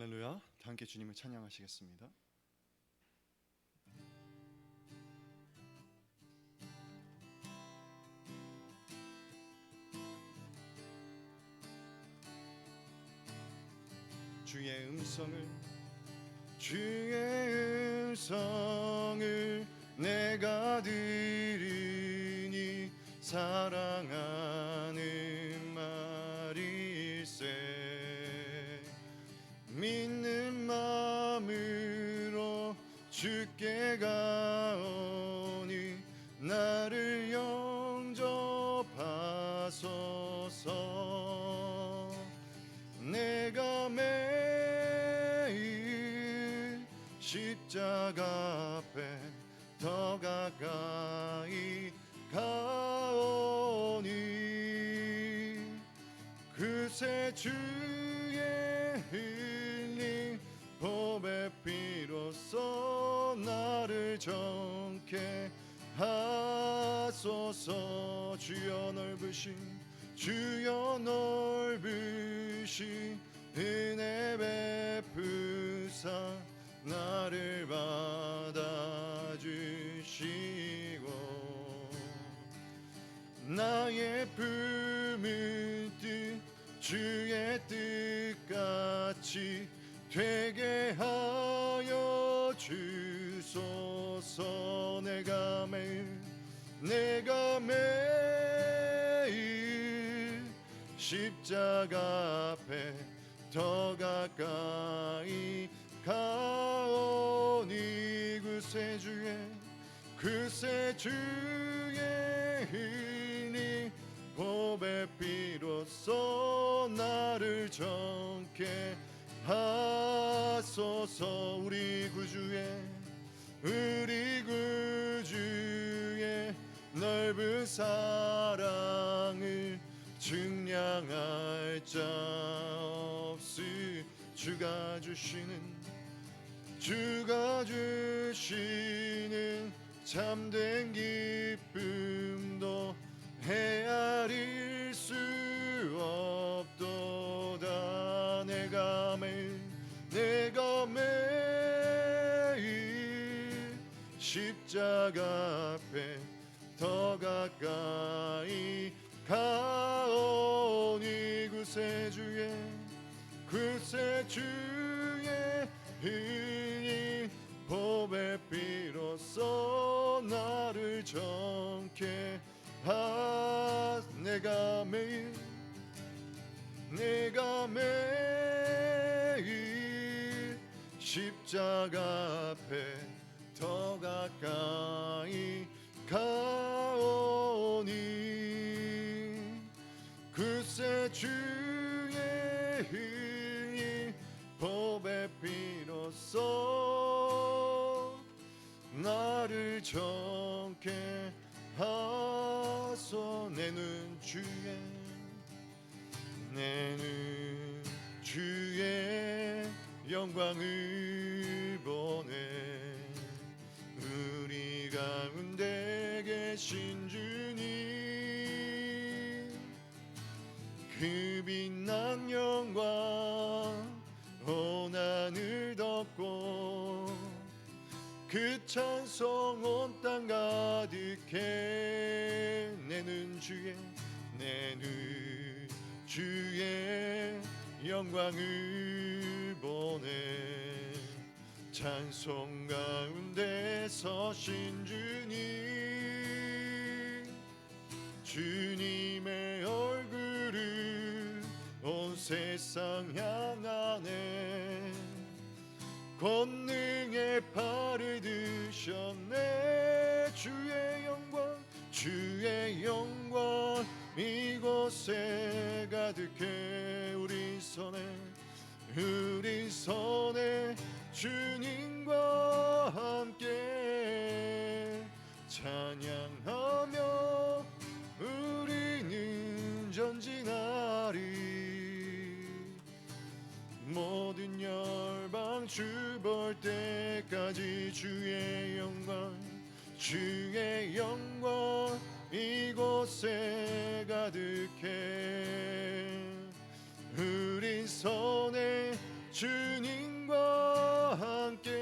할렐루야. 다 함께 주님을 찬양하시겠습니다. 주의 음성을 내가 들으니 사랑하는 말일세. 믿는 마음으로 주께 가오니 나를 영접하소서. 내가 매일 십자가 앞에 더 가까이 가오니 그새 주의 흘린 보배 피로써 나를 정케 하소서. 주여 넓으신 은혜 베푸사 나를 받아주시고 나의 품을 뜻 주의 뜻같이 되게 하여 주소서. 내가 매일 십자가 앞에 더 가까이 가오니 그새 주의 흘린 보배 피로써 나를 정케 하소서. 우리 구주의 넓은 사랑을 증량할 자 없으. 주가 주시는 참된 기쁨도 헤아릴 수 없도다. 내가 매일 십자가 앞에 더 가까이 가오니 그새 주의 흘린 보배 피로써 나를 정케 내가 매일 십자가 앞에 더 가까이 가오니 그새 주의 흘린 보배 피로써 나를 정케 하소. 내 눈 주의 영광을 보네. 우리 가운데 계신 주님 그 빛난 영광 온 하늘 덮고 그 찬송 온 땅 가득해. 내 눈 주의 영광을 보네. 찬송 가운데 서신 주님의 얼굴을 온 세상 향하네. 권능의 팔을 드셨네. 주의 영광 이곳에 가득해. 우리 손에 주님과 함께 찬양하며 우리는 전진하리. 모든 열방 주 볼 때까지 주의 영광 이곳에 가득해. 우리 손에 주님과 함께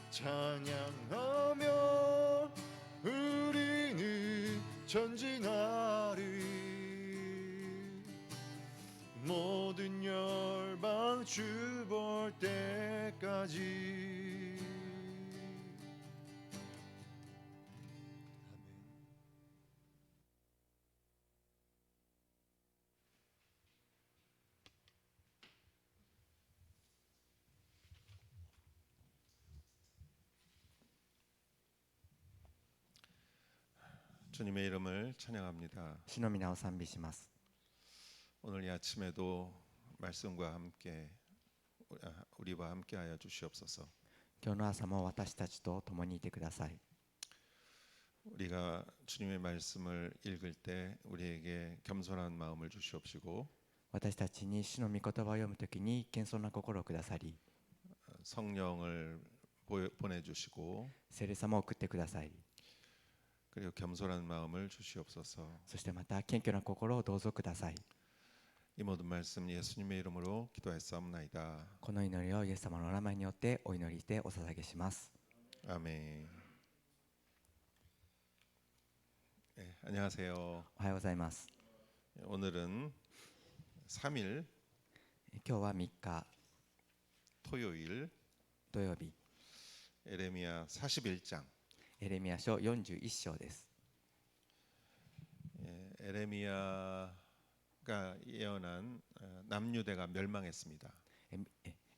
찬양하며 우리는 전진하리. 모든 열방 주 볼 때까지. 주님의 이름을 찬양합니다. 主の皆を賛美します。 오늘 이 아침에도 말씀과 함께 우리와 함께하여 주시옵소서. 今日の朝も私たちと共にいてください。 우리가 주님의 말씀을 읽을 때 우리에게 겸손한 마음을 주시옵시고 私たちに主の御言葉を読むときに謙遜な心をくださり、 성령을 보내주시고 聖霊様を送ってください。 그리고 겸손한 마음을 주시옵소서. そしてまた謙虚な心をどうぞください。 이 모든 말씀 예수님의 이름으로 기도했사옵나이다. この祈りをイエス様のお名前によってお祈りしてお捧げします。 아멘. 네, 안녕하세요. おはようございます。 오늘은 3일 今日は3日 토요일 土曜日、 에레미야 41장. エレミヤ書41章です。 에레미야가 예언한 남유대가 멸망했습니다. エ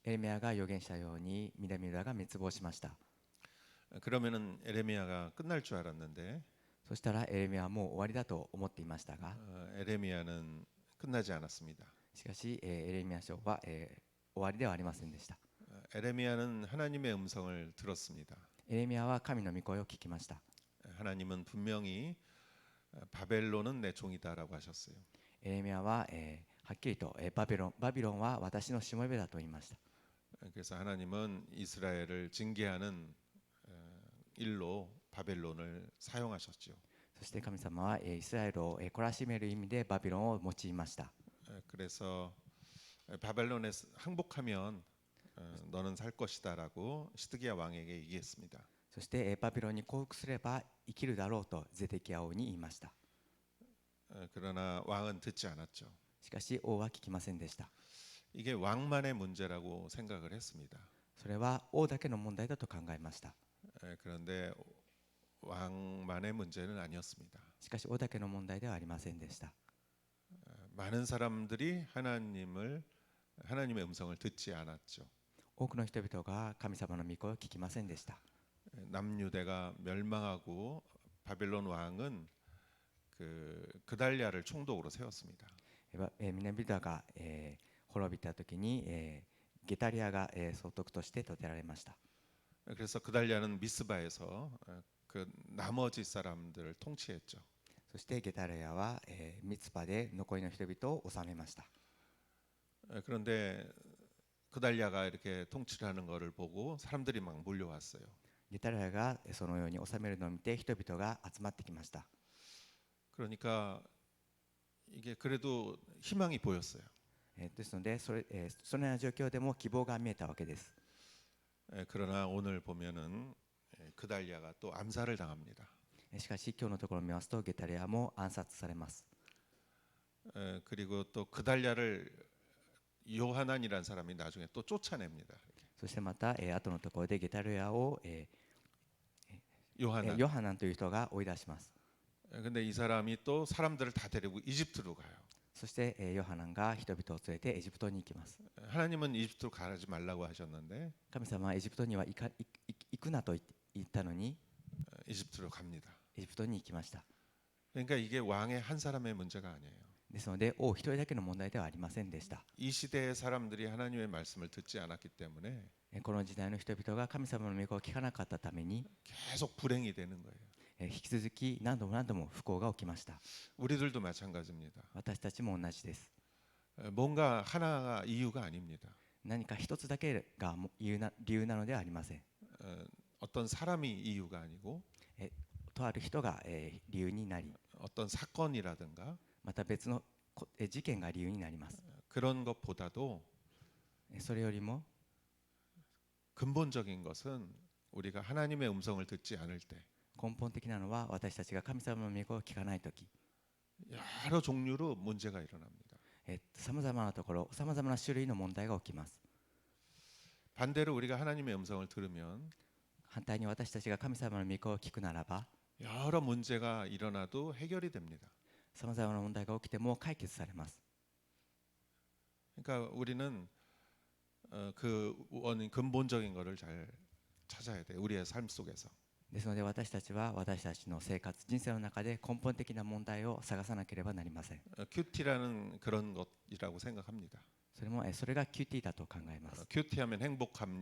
レミヤが預言したように南ユダが滅亡しました。 그러면은 에레미야가 끝날 줄 알았는데 そしたらエレミヤはもう終わりだと思っていましたが、 에레미야는 끝나지 않았습니다. しかしエレミヤ書は終わりではありませんでした。 에레미야는 하나님의 음성을 들었습니다. エレミヤは神の御声を聞きました。 하나님은 분명히 바벨론은 내 종이다라고 하셨어요. エレミヤは、はっきりと、バビロンは私のしもべだと言いました。 그래서 하나님은 이스라엘을 징계하는 일로 바벨론을 사용하셨죠. そして神様は、イスラエルを懲らしめる意味でバビロンを用いました。 그래서 바벨론에 항복하면 너는 살 것이다라고 시드기야 왕에게 얘기했습니다. そして、バビロンに降伏すれば生きるだろうとゼデキヤ王に言いました。 그러나 왕은 듣지 않았죠. しかし王は聞きませんでした。 이게 왕만의 문제라고 생각을 했습니다. それは王だけの問題だと考えました。 그런데 왕만의 문제는 아니었습니다. しかし王だけの問題ではありませんでした。 많은 사람들이 하나님의 음성을 듣지 않았죠. 多くの人々が神様の御声を聞きませんでした。 남유대가 멸망하고 바벨론 왕은 그달랴를 총독으로 세웠습니다. 南ユダが、滅びた時に、ゲタリアが、総督として立てられました。 그래서 그달랴는 미스바에서 그 나머지 사람들을 통치했죠. そしてゲタリアは、ミツパで残りの人々を治めました。 그런데 그달랴가 이렇게 통치를 하는 것을 보고 사람들이 막 몰려왔어요. ゲタリアがそのように治めるのを見て人々が集まってきました。 그러니까 이게 그래도 희망이 보였어요. ですのでそのような状況でも希望が見えたわけです。 그러나 오늘 보면은 그달랴가 또 암살을 당합니다. しかし今日のところを見ますとゲタリアも暗殺されます。 그리고 또 그달랴를 요하난이라는 사람이 나중에 또 쫓아냅니다. そしてまた、後のところでゲタリアを、ヨハナンという人が追い出します。 근데 이 사람이 또 사람들을 다 데리고 이집트로 가요. そして、ヨハナンが人々を連れてエジプトに行きます。 하나님은 이집트로 가지 말라고 하셨는데 神様はエジプトには行くなと言ったのに 이집트로 갑니다. エジプトに行きました。 그러니까 이게 왕의 한 사람의 문제가 아니에요. ですので王一人だけの問題ではありませんでした。 이 시대의 사람들이 하나님의 말씀을 듣지 않았기 때문에 この時代の人々が神様の御声を聞かなかったために 계속 불행이 되는 거예요. 引き続き何度も不幸が起きました。 우리들도 마찬가지입니다. 私たちも同じです。 뭔가 하나가 이유가 아닙니다. 何か一つだけが理由なのではありません。 어떤 사람이 이유가 아니고 とある人が理由になり、 어떤 사건이라든가 また別の事件が理由になります。 그런 것보다도 それよりも 근본적인 것은 우리가 하나님의 음성을 듣지 않을 때 根本的なのは私たちが神様の御声を聞かないとき、 여러 종류로 문제가 일어납니다. さまざまなところ、さまざまな種類の問題が起きます。 반대로 우리가 하나님의 음성을 들으면 反対に私たちが神様の御声を聞くならば、 여러 문제가 일어나도 해결이 됩니다. さまざまな問題が起きても解決されます。 그러니까 우리는 그 원인 근본적인 것을 잘 찾아야 돼요. 우리의 삶 속에서. ですので私たちは私たちの生活、人生の中で根本的な問題を探さなければなりません。 큐티라는 그런 것이라고 생각합니다. それが QT だと考えます。 큐티하면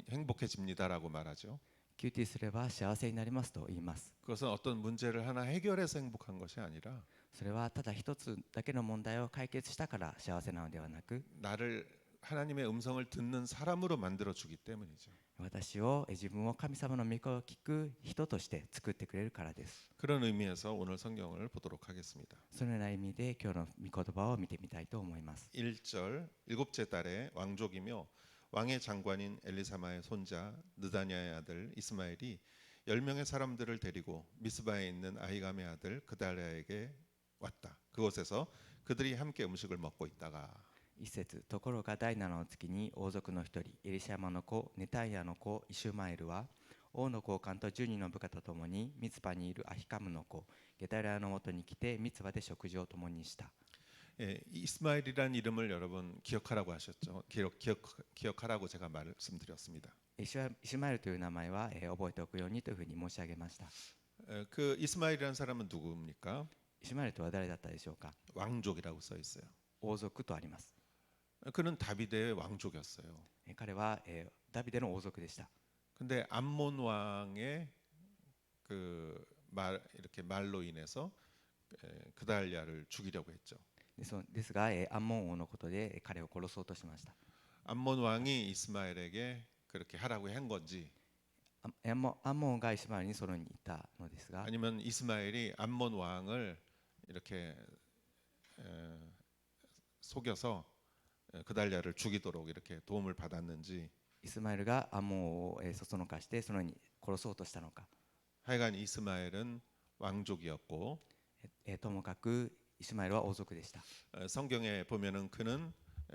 행복해집니다라고 말하죠. QT すれば幸せになりますと言います。 그것은 어떤 문제를 하나 해결해서 행복한 것이 아니라 それはただ一つだけの問題を解決したから幸せなのではなく、 나를 하나님의 음성을 듣는 사람으로 만들어 주기 때문이죠. 私を自分を神様の御声を聞く人として作ってくれるからです。 그런 의미에서 오늘 성경을 보도록 하겠습니다. そのような意味で今日の御言葉を見てみたいと思います。 1절 일곱째 달에 왕족이며 왕의 장관인 엘리사마의 손자 느다냐의 아들 이스마엘이 10명의 사람들을 데리고 미스바에 있는 아히감의 아들 그달랴에게 왔다. 그곳에서 그들이 함께 음식을 먹고 있다가 一節、ところが第7の月に王族の一人エリシャマの子ネタイヤの子イシュマエルは王の高官と10人の部下と共にミツパにいるアヒカムの子ゲタリアのもとに来てミツバで食事を共にした。 예, 이스마엘이라는 이름을 여러분 기억하라고 하셨죠. 기억하라고 제가 말씀드렸습니다. イシュマエルという名前は、覚えておくようにというふうに申し上げました。 그 이스마엘이라는 사람은 누구입니까? イシュマエルとは誰だったでしょうか。 왕족이라고 써 있어요. 王族とあります。 그는 다윗의 왕족이었어요. 彼は、ダビデの王族でした。 근데 암몬 왕의 그 이렇게 말로 인해서 그달랴를 죽이려고 했죠. ですが、アンモン王のことで彼を殺そうとしました。 암몬 왕이 이스마엘에게 그렇게 하라고 한 건지 アンモン王がイシュマエルにそのように言ったのですが、 아니면 이스마엘이 암몬 왕을 이렇게 속여서 그달랴를 죽이도록 이렇게 도움을 받았는지 イスマエルがアンモン王をそそのかしてそのように殺そうとしたのか、 하여간 이스마엘은 왕족이었고 ともかくイシュマエルは王族でした。 성경에 보면은 그는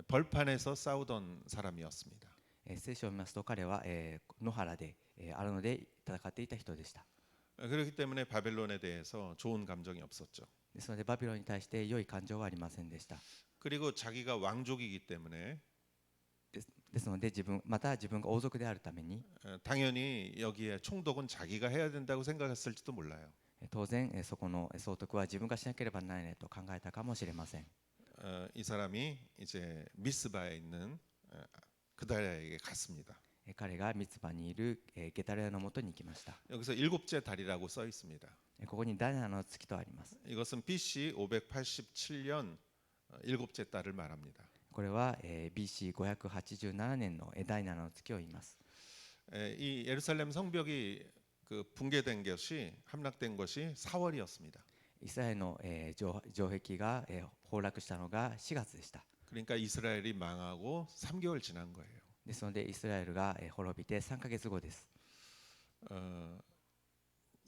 벌판에서 싸우던 사람이었습니다. 聖書を見ますと彼は、野原で、アラノで戦っていた人でした。 그렇기 때문에 바벨론에 대해서 좋은 감정이 없었죠. ですのでバビロンに対して良い感情はありませんでした。 그리고 자기가 왕족이기 때문에 ですのでまた自分が王族であるために 당연히 여기에 총독은 자기가 해야 된다고 생각했을지도 몰라요. 当然そこの総督は自分がしなければならないと考えたかもしれません。 이 사람이 이제 미스바에 있는 그달랴에게 갔습니다. 彼がミツバにいるゲタレアのもとに行きました。 여기서 일곱째 달이라고 써 있습니다. ここにダイナの月とあります。 이것은 BC 587년 일곱째 달을 말합니다. これは BC587 年の第7の月を言います。 이 예루살렘 성벽이 그 붕괴된 것이 함락된 것이 4월이었습니다. イスラエルの城壁が崩落したのが4月でした。 그러니까 이스라엘이 망하고 3개월 지난 거예요. ですのでイスラエルが滅びて3ヶ月後です。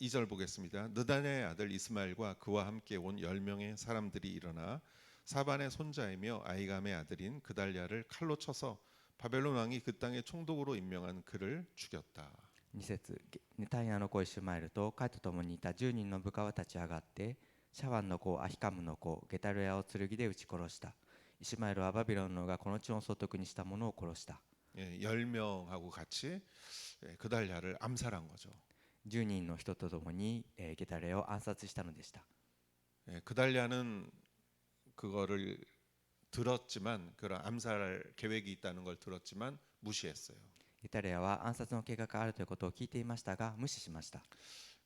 2절 보겠습니다. 느다냐의 아들 이스마엘과 그와 함께 온 10명의 사람들이 일어나 사반의 손자이며 아히감의 아들인 그달랴를 칼로 쳐서 바벨론 왕이 그 땅의 총독으로 임명한 그를 죽였다. 2節、ネタニヤの子イシュマエルと彼と共にいた10人の部下は立ち上がってシャワンの子アヒカムの子ゲタルヤを剣で撃ち殺した。イシュマエルはバビロンの王がこの地を総督にした者を殺した。 10명하고 같이 그달랴를 암살한 거죠. 10人の人と共にゲタルヤを暗殺したのでした。 그달랴는 그거를 들었지만 그런 암살 계획이 있다는 걸 들었지만 무시했어요. ゲタルヤは暗殺の計画があるということを聞いていましたが無視しました。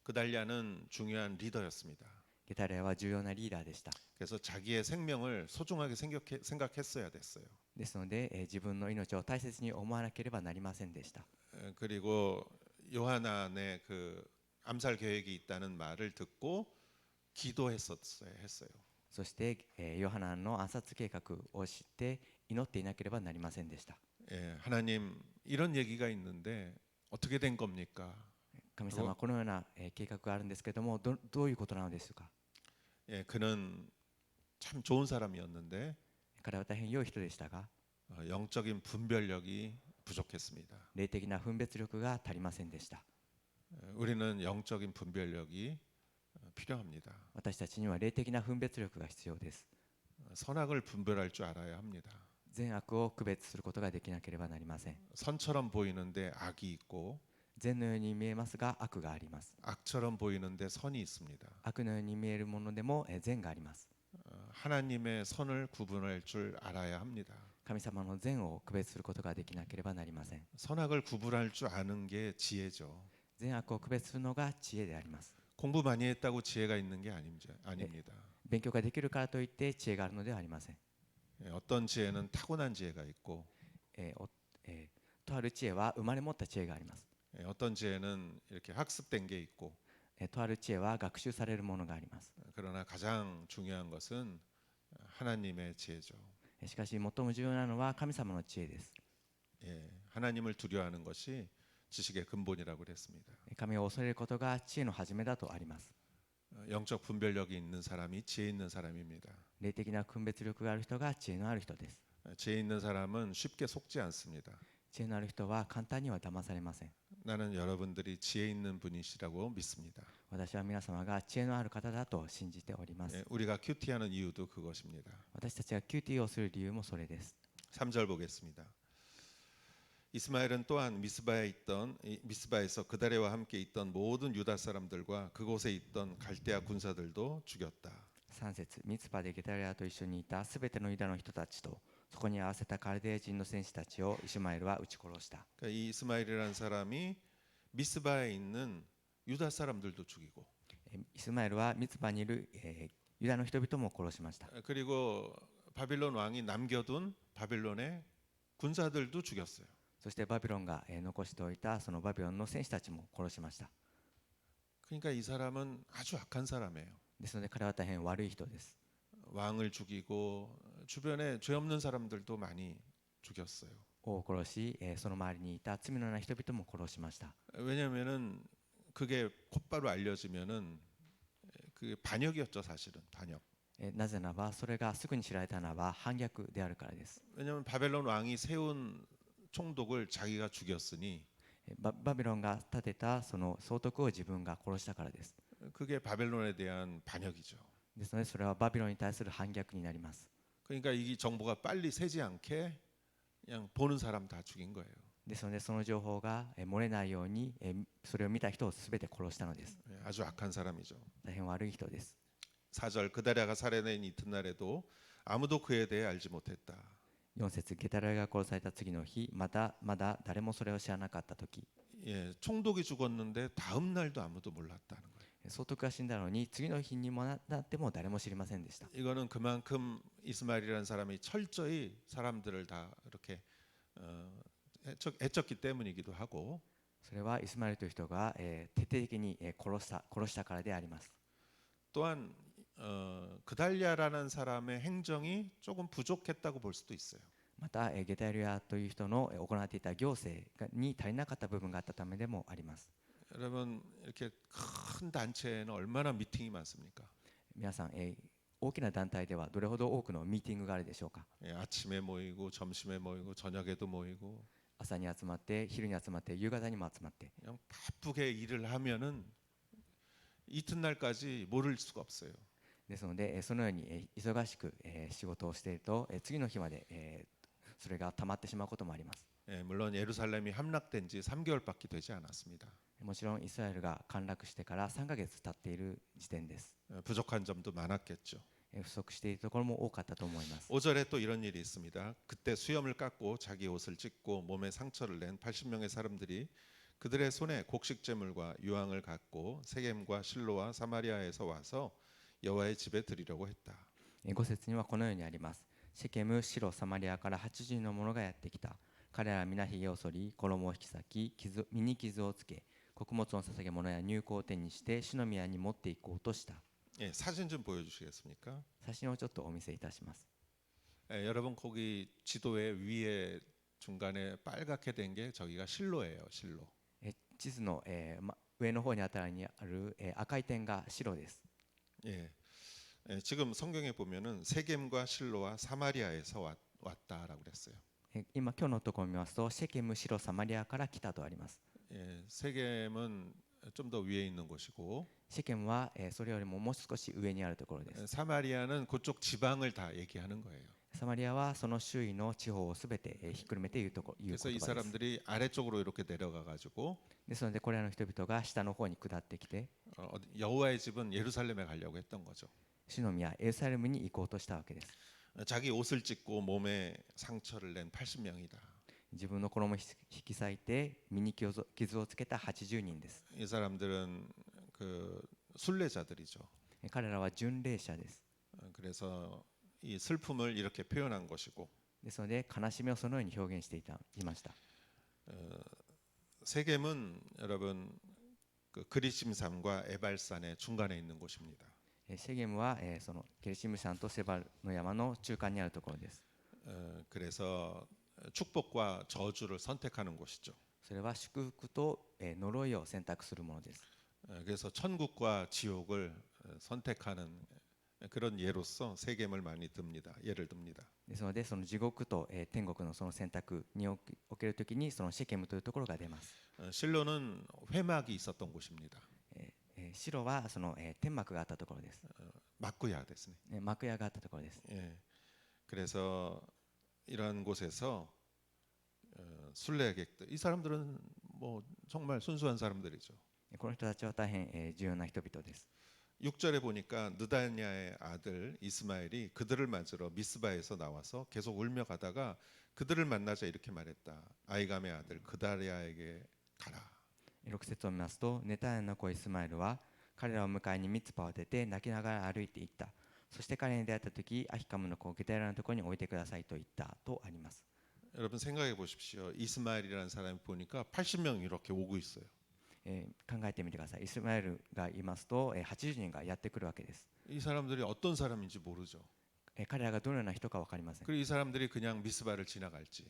그달랴는 중요한 리더였습니다. ゲタルヤは重要なリーダーでした。 그래서 자기의 생명을 소중하게 생각했어야 됐어요. ですので自分の命を大切に思わなければなりませんでした。 그리고 요하난의 그 암살 계획이 있다는 말을 듣고 기도했었어요. そしてヨハナンの暗殺計画を知って祈っていなければなりませんでした。 예, 하나님 이런 얘기가 있는데 어떻게 된 겁니까? 神様はこのような計画があるんですけども、どういうことなのでしょうか。 예, 그는 참 좋은 사람이었는데 彼は大変良い人でしたが、 영적인 분별력이 부족했습니다. 霊的な分別力が足りませんでした。 우리는 영적인 분별력이 필요합니다. 私たちには霊的な分別力が必要です。 선악을 분별할 줄 알아야 합니다. 善悪を区別することができなければなりません。 선처럼 보이는데 악이 있고 善のように見えますが悪があります。 악처럼 보이는데 선이 있습니다. 悪のように見えるものでも善があります。 하나님의 선을 구분할 줄 알아야 합니다. 神様の善を区別することができなければなりません。 선악을 구분할 줄 아는 게 지혜죠. 善悪を区別するのが知恵であります。 공부 많이 했다고 지혜가 있는 게 아닙니다. 勉強ができるからといって知恵があるのではありません。 어떤 지혜는 타고난 지혜가 있고 とある知恵は生まれ持った知恵があります。 어떤 지혜는 이렇게 학습된 게 있고 とある知恵は学習されるものがあります。 그러나 가장 중요한 것은 하나님의 지혜죠. しかし最も重要なのは神様の知恵です。 하나님을 두려워하는 것이 지식의 근본이라고 그랬습니다. 神を恐れることが知恵の始めだとあります。 영적 분별력이 있는 사람이 지혜 있는 사람입니다. 霊的な分別力がある人が知恵のある人です。 지혜 있는 사람은 쉽게 속지 않습니다. 知恵のある人は簡単には騙されません。 나는 여러분들이 지혜 있는 분이시라고 믿습니다. 私は皆様が知恵のある方だと信じております。 우리가 큐티하는 이유도 그것입니다. 私たちがキューティーをする理由もそれです。 3절 보겠습니다. 이스마엘은 또한 미스바에서 그다레와 함께 있던 모든 유다 사람들과 그곳에 있던 갈대아 군사들도 죽였다. 3節ミツパでゲタレアと一緒にいたすべてのユダの人たちとそこに合わせたカルデア人の戦士たちをイシュマエルは撃ち殺した。 그러니까 이 이스마엘이라는 사람이 미스바에 있는 유다 사람들도 죽이고 イスマエルはミツパにいるユダの人々も殺しました。 그리고 바빌론 왕이 남겨둔 바빌론의 군사들도 죽였어요. そしてバビロンが残しておいたそのバビロンの戦士たちも殺しました。 그러니까 이 사람은 아주 악한 사람이에요. ですので彼は大変悪い人です。 왕을 죽이고 주변에 죄 없는 사람들도 많이 죽였어요. 王を殺しその周りにいた罪のない人々も殺しました。 왜냐하면은 그게 곧바로 알려지면은 그 반역이었죠, 사실은 반역. なぜならばそれがすぐに知られたのは反逆であるからです。 왜냐하면 바벨론 왕이 세운 총독을 자기가 죽였으니 バビロンが立てたその総督を自分が殺したからです。 그게 바벨론에 대한 반역이죠. ですのでそれはバビロンに対する反逆になります。 그러니까 이 정보가 빨리 새지 않게 그냥 보는 사람 다 죽인 거예요. ですのでその情報が漏れないようにそれを見た人をすべて殺したのです。 아주 악한 사람이죠. 大変悪い人です。 4절 그다랴가 살해된 이튿날에도 아무도 그에 대해 알지 못했다. 4節ゲタレアが殺された次の日まだ誰もそれを知らなかった時 예, 총독이 죽었는데 다음 날도 아무도 몰랐다는 거예요. 総督が死んだのに次の日にもなっても誰も知りませんでした。 이거는 그만큼 이스마엘이라는 사람이 철저히 사람들을 다 이렇게 해쳤기 때문이기도 하고 それはイスマエルという人が徹底的に殺したからであります。 또한 그달랴라는 사람의 행정이 조금 부족했다고 볼 수도 있어요. またゲタレアという人の行っていた行政に足りなかった部分があったためでもあります。 여러분 이렇게 큰 단체에는 얼마나 미팅이 많습니까? 皆さん大きな団体ではどれほど多くのミーティングがあるでしょうか。 예, 아침에 모이고 점심에 모이고 저녁에도 모이고 朝に集まって昼に集まって夕方にも集まって 그냥 바쁘게 일을 하면은 이튿날까지 모를 수가 없어요. ですのでそのように忙しく仕事をしていると次の日までそれが溜まってしまうこともあります。 예, 물론 예루살렘이 함락된 지 3개월밖에 되지 않았습니다. もちろんイスラエルが陥落してから3ヶ月経っている時点です。 부족한 점도 많았겠죠. 不足しているところも多かったと思います。 5절에 또 이런 일이 있습니다. 그때 수염을 깎고 자기 옷을 찢고 몸에 상처를 낸 80명의 사람들이 그들의 손에 곡식제물과 유황을 갖고 세겜과 실로와 사마리아에서 와서 여호와의 집에 드리려고 했다. 5節にはこのようにあります。シェケム、シロ、サマリアから80の者がやってきた。彼らは皆ひげを剃り、衣を引き裂き、身に傷をつけ、穀物の捧げ物や入香を手にして主の宮に持っていこうとした。 예, 사진 좀 보여주시겠습니까? 写真をちょっとお見せいたします。 여러분 거기 지도에 위에 중간에 빨갛게 된 게 저기가 실로예요. 실로. 地図の、上の方にあたりにある、赤い点が白です。 예. 지금 성경에 보면은 세겜과 실로와 사마리아에서 왔다라고 그랬어요. 今のところを見ますとシェケム、シロ、サマリアから来たとあります。 예, 세겜은 좀 더 위에 있는 곳이고 シェケムは、それよりももう少し上にあるところです。 사마리아는 그쪽 지방을 다 얘기하는 거예요. サマリアはその周囲の地方をすべて、ひっくるめて言う言 그래서 葉 이 です。 사람들이 아래쪽으로 이렇게 내려가 가지고 ですのでこれらの人々が下の方に下ってきて 여호와의 집은 예루살렘에 가려고 했던 거죠. 主の宮エルサレムに行こうとしたわけです。 자기 옷을 찢고 몸에 상처를 낸 80명이다. 自分の衣を引き裂いて身に傷をつけた80人です。 이 사람들은 그 순례자들이죠. 彼らは巡礼者です。 그래서 이 슬픔을 이렇게 표현한 것이고 ですので悲しみをそのように表現していました。 세겜은 여러분 그 그리심산과 에발산의 중간에 있는 곳입니다. シェゲムは、そのゲルシム山とセバルの山の中間にあるところです。 그래서 축복과 저주를 선택하는 곳이죠. それは祝福と、呪いを選択するものです。 그래서 천국과 지옥을 선택하는 그런 예로서 세겜을 많이 듭니다. 예를 듭니다. ですのでその地獄と、天国のその選択におけるときにそのシェケムというところが出ます。 실로는 회막이 있었던 곳입니다. 白はその、天幕があったところです。 막구야 됐으네. 幕屋があったところです。 예. 그래서 이러한 곳에서 순례객들 이 사람들은 뭐 정말 순수한 사람들이죠. この人たちは大変、重要な人々です。 6절에 보니까 느다냐의 아들 이스마엘이 그들을 맞으러 미스바에서 나와서 계속 울며 가다가 그들을 만나자 이렇게 말했다. 아이감의 아들 그다리아에게 가라. 6節を見ますと、ネタヤの子イスマエルは彼らを迎えにミツパを出て泣きながら歩いていった。そして彼に出会った時、アヒカムの子ゲタリアのところに置いてくださいと言ったとあります。 여러분 생각해 보십시오. 이스마엘이라는 사람이 보니까 80명 이렇게 오고 있어요. 考えてみてください。イスマエルがいますと、80人がやってくるわけです。 이 사람들이 어떤 사람인지 모르죠. 彼らがどのような人か分かりません。 그리고 이 사람들이 그냥 미스바를 지나갈지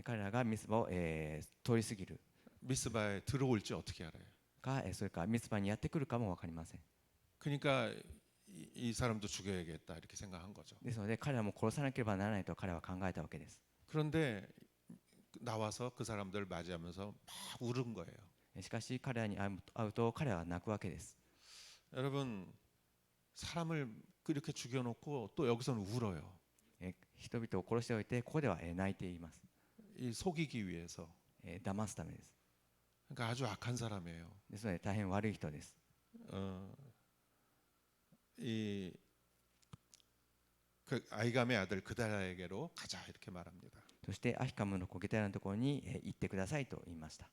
彼らがミツバを、通り過ぎる 미스바에 들어올지 어떻게 알아요? か、それからミツバにやってくるかも分かりません。 그러니까 이 사람도 죽여야겠다 이렇게 생각한 거죠. ですので彼らも殺さなければならないと彼は考えたわけです。 그런데 나와서 그 사람들을 맞이하면서 막 울은 거예요. しかし彼らに会うと彼は泣くわけです。 여러분 사람을 그렇게 죽여놓고 또 여기서는 울어요. 人々を殺しておいてここでは泣いています。 이 속이기 위해서. 騙すためです。 그러니까 아주 악한 사람이에요. ですので大変悪い人です。 그 아이감의 아들 그다리아에게로 가자 이렇게 말합니다. そしてアヒカムの子ゲタリアのところに行ってくださいと言いました。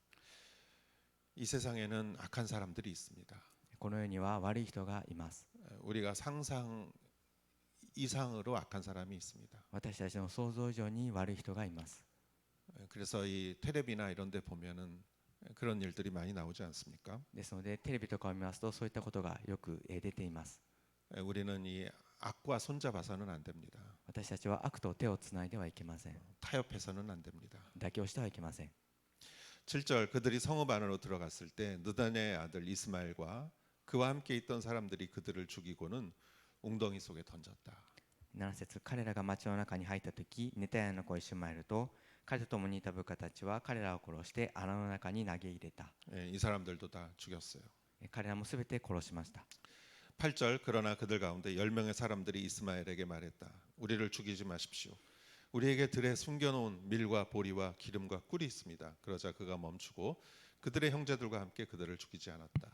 이 세상에는 악한 사람들이 있습니다. この世には悪い人がいます。 우리가 상상 이상으로 악한 사람이 있습니다. 私たちの想像以上に悪い人がいます。 그래서 이 텔레비나 이런 데 보면은 그런 일들이 많이 나오지 않습니까? ですのでテレビとかを見ますとそういったことがよく出ています。 우리는 이 악과 손잡아서는 안 됩니다. 私たちは悪と手をつないではいけません。 타협해서는 안 됩니다. 妥協してはいけません。 7절 그들이 성읍 안으로 들어갔을 때 느다냐의 아들 이스마엘과 그와 함께 있던 사람들이 그들을 죽이고는 웅덩이 속에 던졌다. 7節彼らが町の中に入った時、ネタヤの子イシュマエルと彼と共にいた部下たちは彼らを殺して穴の中に投げ入れた。 이 사람들도 다 죽였어요. 彼らもすべて殺しました。 8절 그러나 그들 가운데 10명의 사람들이 이스마엘에게 말했다. 우리를 죽이지 마십시오. 우리에게 들에 숨겨놓은 밀과 보리와 기름과 꿀이 있습니다. 그러자 그가 멈추고 그들의 형제들과 함께 그들을 죽이지 않았다.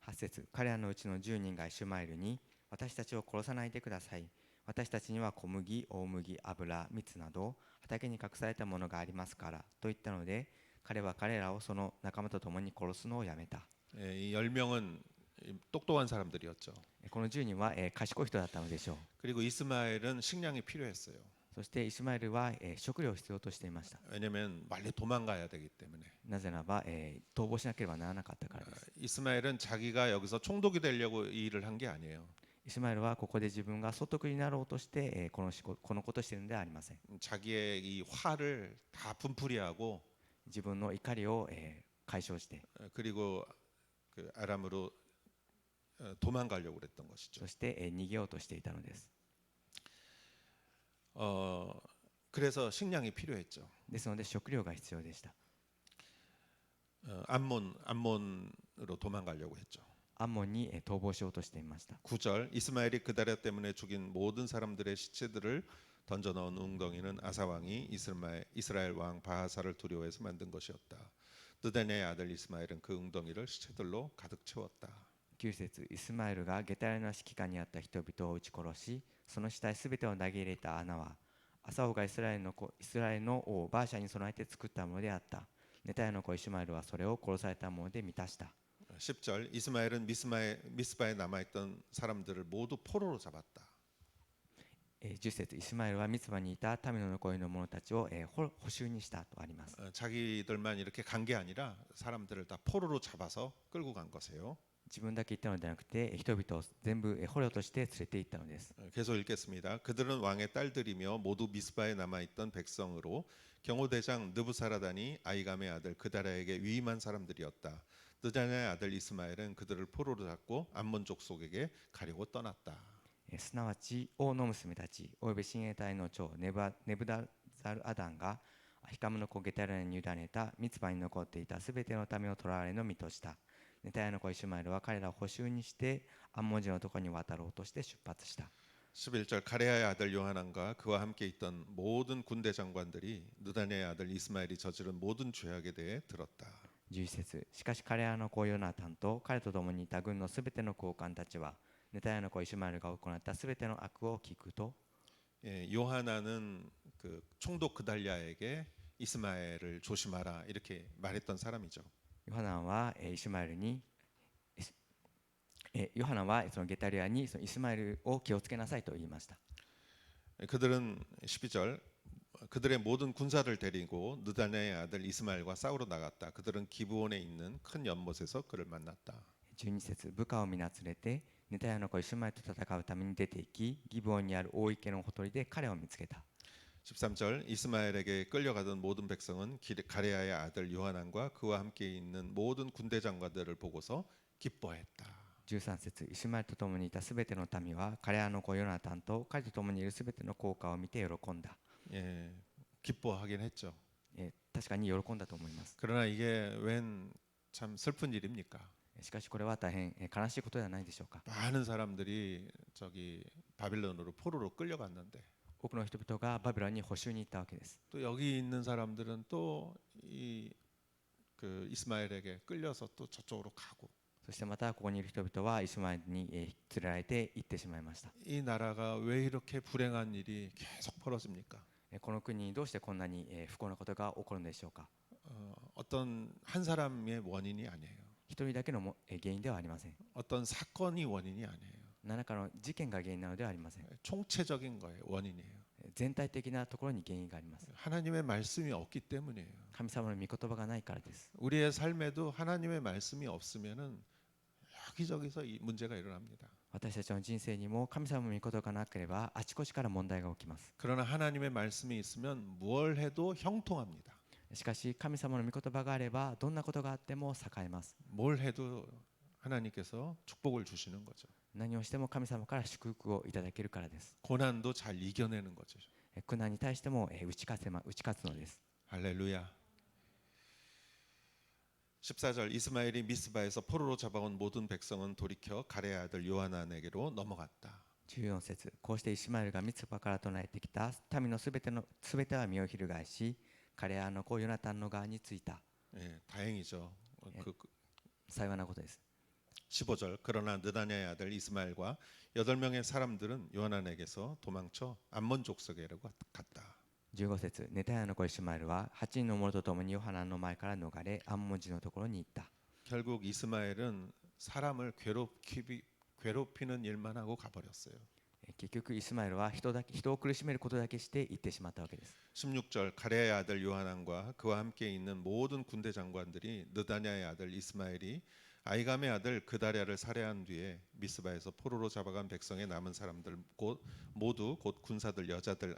8節彼らのうちの10人がイシュマエルに私たちを殺さないでください。私たちには小麦、大麦、油、蜜など畑に隠されたものがありますからと言ったので、彼は彼らをその仲間と共に殺すのをやめた。 이 10명은 똑똑한 사람들이었죠. この10人は賢い人だったのでしょう。 그리고 이스마엘은 식량이 필요했어요. そしてイスマエルは食料を必要としていました。 왜냐하면 빨리 도망가야 되기 때문에. なぜならば逃亡しなければならなかったからです。 이스마엘은 자기가 여기서 총독이 되려고 이 일을 한 게 아니에요. イスマエルはここで自分が総督になろうとして、このことをしているのではありません。 자기의 이 화를 다 분풀이하고 自分の怒りを、解消して、 그리고 그 아람으로 도망가려고 그랬던 것이죠. そして、逃げようとしていたのです。 그래서 식량이 필요했죠. ですので食料が必要でした。 암몬으로 도망가려고 했죠. アンモンに、逃亡しようとしていました。 9절 이스마엘이 그다랴 때문에 죽인 모든 사람들의 시체들을 던져 넣은 웅덩이는 아사 왕이 이스라엘 왕 바하사를 두려워해서 만든 것이었다. 느다냐의 아들 이스마엘은 그 웅덩이를 시체들로 가득 채웠다. 9節、イスマエルがゲタレの指揮下にあった人々を撃ち殺し、その死体すべてを投げ入れた穴は、アサオがイスラエルの王バーシャに備えて作ったものであった。ネタヤの子イシュマエルはそれを殺されたもので満たした。 10절 이스마엘은 미스바에 남아있던 사람들을 모두 포로로 잡았다. 10節、イスマエルはミツバにいた民の残りの者たちを、捕囚にしたとあります。 자기들만 이렇게 간 게 아니라 사람들을 다 포로로 잡아서 끌고 간 것이에요. 自分だけ行ったのではなくて、人々を全部捕虜として連れて行ったのです。 계속 읽겠습니다. 그들은 왕의 딸들이며 모두 미스바에 남아있던 백성으로 경호대장 느부사라단이 아이감의 아들 그다랴에게 위임한 사람들이었다. 느다냐의 아들 이스마엘은 그들을 포로로 잡고 암몬 족속에게 가려고 떠났다. すなわち王の娘たちおよび親衛隊の長ネブダザルアダンがアヒカムの子ゲタレに委ねたミツバに残っていたすべての民を捕らわれの身とした。ネタヤの子イシュマエルは彼らを捕囚にしてアンモン人のところに渡ろうとして出発した。 11절 가레아의 아들 요하난과 그와 함께 있던 모든 군대 장관들이 느다냐의 아들 이스마엘이 저지른 모든 죄악에 대해 들었다. 11節、しかし彼らの子ヨナタンと彼と共にいた軍のすべての高官たちはネタヤの子イシュマエルが行ったすべての悪を聞くと、 요하난은 그 총독 그달랴에게 이스마엘을 조심하라 이렇게 말했던 사람이죠. ヨハナンはイシュマエルにヨハナはそのゲタリアにそのイスマエルを気をつけなさいと言いました。 그들은 12절 그들의 모든 군사를 데리고 느다냐의 아들 이스마엘과 싸우러 나갔다. 그들은 기브온에 있는 큰 연못에서 그를 만났다. 12節、部下を皆連れてネタヤの子イシュマエルと戦うために出て行き、ギブオンにある大池のほとりで彼を見つけた。 13절 이스마엘에게 끌려가던 모든 백성은 가레아의 아들 요하난과 그와 함께 있는 모든 군대 장관들을 보고서 기뻐했다. 13節、イシュマエルと共にいたすべての民は彼らの子ヨナタンと彼と共にいるすべての効果を見て喜んだ。 예, 기뻐하긴 했죠. 確かに喜んだと思います。 그러나 이게 웬 참 슬픈 일입니까? しかしこれは大変悲しいことではないでしょうか。 많은 사람들이 저기 바빌론으로 포로로 끌려갔는데 多くの人々がバビロンに捕囚に行ったわけです。 또 여기 있는 사람들은 또 이 그 이스마엘에게 끌려서 또 저쪽으로 가고 そしてまたここにいる人々はイスマエルに連れられて行ってしまいました。 이 나라가 왜 이렇게 불행한 일이 계속 벌어집니까? この国にどうしてこんなに不幸なことが起こるのでしょうか。 어떤 한 사람의 원인이 아니에요. 一人だけの原因ではありません。 어떤 사건이 원인이 아니에요. 何らかの事件が原因なのではありません。 총체적인 거예요. 원인이에요. 全体的なところに原因があります。 하나님의 말씀이 없기 때문이에요. 神様の御言葉がないからです。 우리의 삶에도 하나님의 말씀이 없으면은 여기저기서 이 문제가 일어납니다. 私たちの人生にも神様の御言葉がなければあちこちから問題が起きます。 그러나 하나님의 말씀이 있으면 무엇을 해도 형통합니다. しかし神様の御言葉があればどんなことがあっても栄えます。 뭘 해도 하나님께서 축복을 주시는 거죠. 何をしても神様から祝福をいただけるからです。 고난도 잘 이겨내는 거죠. 苦難に対しても打ち勝つのです。 할렐루야. 14절 이스마엘이 미스바에서 포로로 잡아온 모든 백성은 돌이켜 가레의 아들 요하난에게로 넘어갔다. 14節、こうしてイシュマエルがミツバから唱えてきた民のすべては身を翻し、彼らの子ヨナタンの側についた。 예, 다행이죠.幸いなことです。 15절 그러나 느다냐의 아들 이스마엘과 8명의 사람들은 요하난에게서 도망쳐 암몬 족속에로 갔다. 15節、ネタヤの子イシュマエルは8人の者と共にヨハナンの前から逃れアンモン人のところに行った。 결국 이스마엘은 사람을 괴롭히는 일만 하고 가버렸어요. 結局イスマエルは人を苦しめることだけして行ってしまったわけです。 16절 가레의 아들 요하난과 그와 함께 있는 모든 군대 장관들이 느다냐의 아들 이스마엘이 아이감의 아들 그다랴를 살해한 뒤에 미스바에서 포로로 잡아간 백성의 남은 사람들 모두 곧 군사들, 여자들,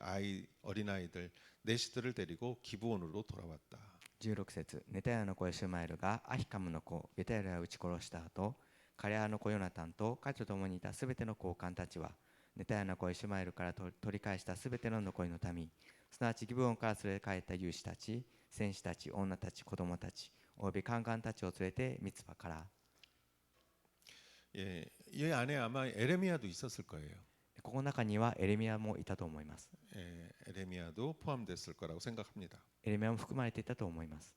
어린아이들, 내시들을 데리고 기브온으로 돌아왔다. 16節ネタヤの子イシュマエルがアヒカムの子ゲタヤルを撃ち殺した後、カレアの子ヨナタンと彼と共にいたすべての高官たちはネタヤの子イシュマエルから取り返したすべての残りの民、すなわちギブオンから連れ帰った勇士たち、戦士たち、女たち、子供たちおよびカンカンたちを連れてミツパから。 이 안에 아마 에레미야도 있었을 거예요. ここの中にはエレミヤもいたと思います。 에레미야도 포함됐을 거라고 생각합니다. エレミヤも含まれていたと思います。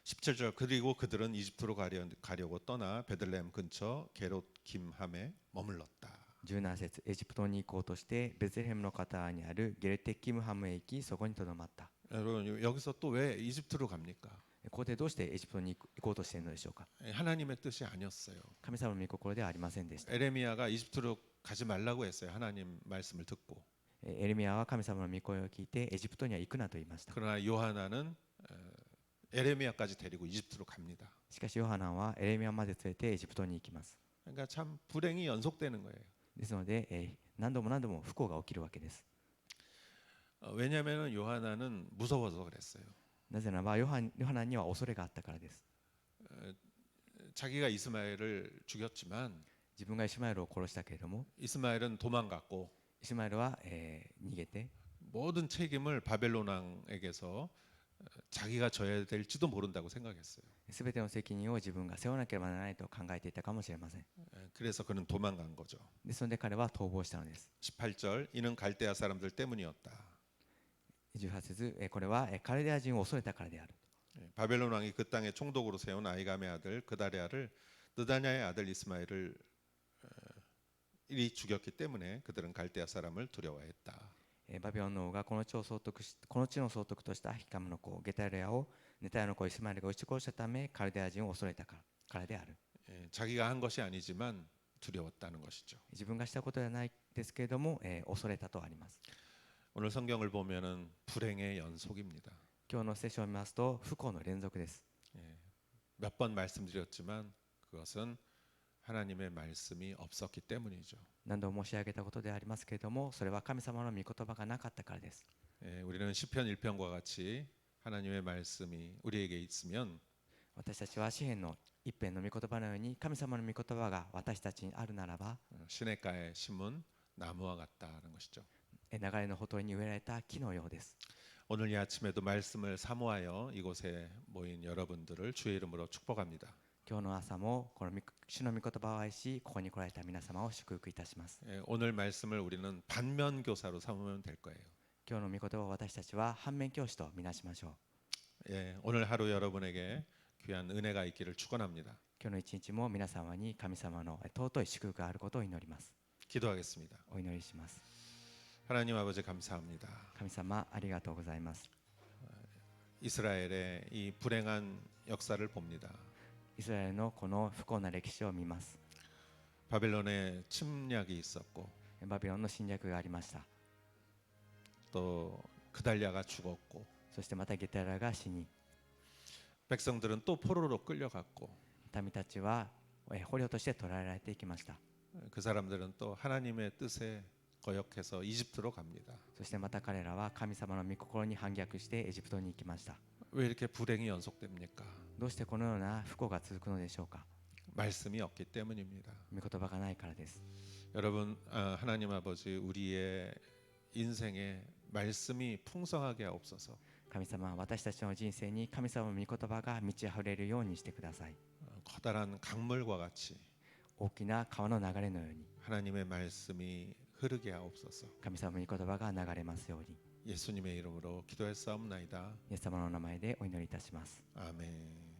17절 그리고 그들은 이집트로 가려고 떠나 베들레헴 근처 게롯김함에 머물렀다. 17節エジプトに行こうとしてベツレヘムの片にあるゲレテキムハムへ行きそこにとどまった。 여러분 여기서 또 왜 이집트로 갑니까? ここでどうしてエジプトに行こうとしているのでしょうか。 하나님의 뜻이 아니었어요. 神様の御心ではありませんでした。 에레미야가 이집트로 가지 말라고 했어요. 하나님 말씀을 듣고. エレミヤは神様の御声を聞いてエジプトには行くなと言いました。 그러나 요하나는 에레미야까지 데리고 이집트로 갑니다. しかしヨハナンはエレミヤまで連れてエジプトに行きます。 그러니까 참 불행이 연속되는 거예요. ですので、何度も何度も不幸が起きるわけです。 왜냐하면 요하나는 무서워서 그랬어요. なぜならばヨハナンには恐れがあったからです。 자기가 이스마엘을 죽였지만 自分がイシュマエルを殺したけれども 이스마엘은 도망갔고 イシュマエルは、逃げて 모든 책임을 바벨론 왕에게서 자기가 져야 될지도 모른다고 생각했어요. すべての責任を自分が背負わなければならないと考えていたかもしれません。 그래서 그는 도망간 거죠. ですので彼は逃亡したのです。 18절 이는 갈대아 사람들 때문이었다. 18節これはカルデア人を恐れたからである。 바벨론 왕이 그 땅에 총독으로 세운 아이감의 아들 그다랴를 느다냐의 아들 이스마엘을 이 죽였기 때문에 그들은 갈대아 사람을 두려워했다. バビロンの王がこの地の総督としたアヒカムの子ゲタレアをネタヤの子イスマエルが撃ち殺したためカルデア人を恐れたからである。 자기가 한 것이 아니지만 두려웠다는 것이죠. 自分がしたことではないですけれども、恐れたとあります。 오늘 성경을 보면은 불행의 연속입니다. 今日の聖書を見ますと不幸の連続です。 몇 번 말씀드렸지만 그것은 하나님의 말씀이 없었기 때문이죠. 何度も申し上げたことでありますけれども、それは神様の御言葉がなかったからです。 우리는 시편 1편과 같이 하나님의 말씀이 우리에게 있으면 私たちは詩篇の一編の御言葉のように神様の御言葉が私たちにあるならば、 시냇가에 심은 나무와 같다는 것이죠. 流れのほとりに植えられた木のようです。 오늘 이 아침에도 말씀을 사모하여 이곳에 모인 여러분들을 주의 이름으로 축복합니다. 今日の朝もこの主の御言葉を愛し、ここに来られた皆様を祝福いたします。 오늘 말씀을 우리는 반면 교사로 삼으면 될 거예요. 今日の御言葉を私たちは反面教師とみなしましょう。 오늘 하루 여러분에게 귀한 은혜가 있기를 축원합니다. 今日の一日も皆様に神様の尊い祝福があることを祈ります。 기도하겠습니다. お祈りします。 하나님 아버지 감사합니다. 神様ありがとうございます。 이스라엘의 이 불행한 역사를 봅니다. イスラエルのこの不幸な歴史を見ます。 바벨론의 침략이 있었고 バビロンの侵略がありました。 또 그달랴가 죽었고 そしてまたゲタラが死に、 백성들은 또 포로로 끌려갔고 民たちは捕虜として捕らえられていきました。 그 사람들은 또 하나님의 뜻에 거역해서 이집트로 갑니다. そしてまた彼らは神様の御心に反逆してエジプトに行きました。 왜 이렇게 불행이 연속됩니까? どうしてこのような不幸が続くのでしょうか。 말씀이 없기 때문입니다. 御言葉がないからです。 여러분 하나님 아버지 우리의 인생에 말씀이 풍성하게 하옵소서. 神様、私たちの人生に神様の御言葉が満ち溢れるようにしてください。 커다란 강물과 같이 大きな川の流れのように 하나님의 말씀이 흐르게 하옵소서. 神様の御言葉が流れますように、 예수님의 이름으로 기도했사옵나이다. イエス様の名前でお祈りいたします。 아멘.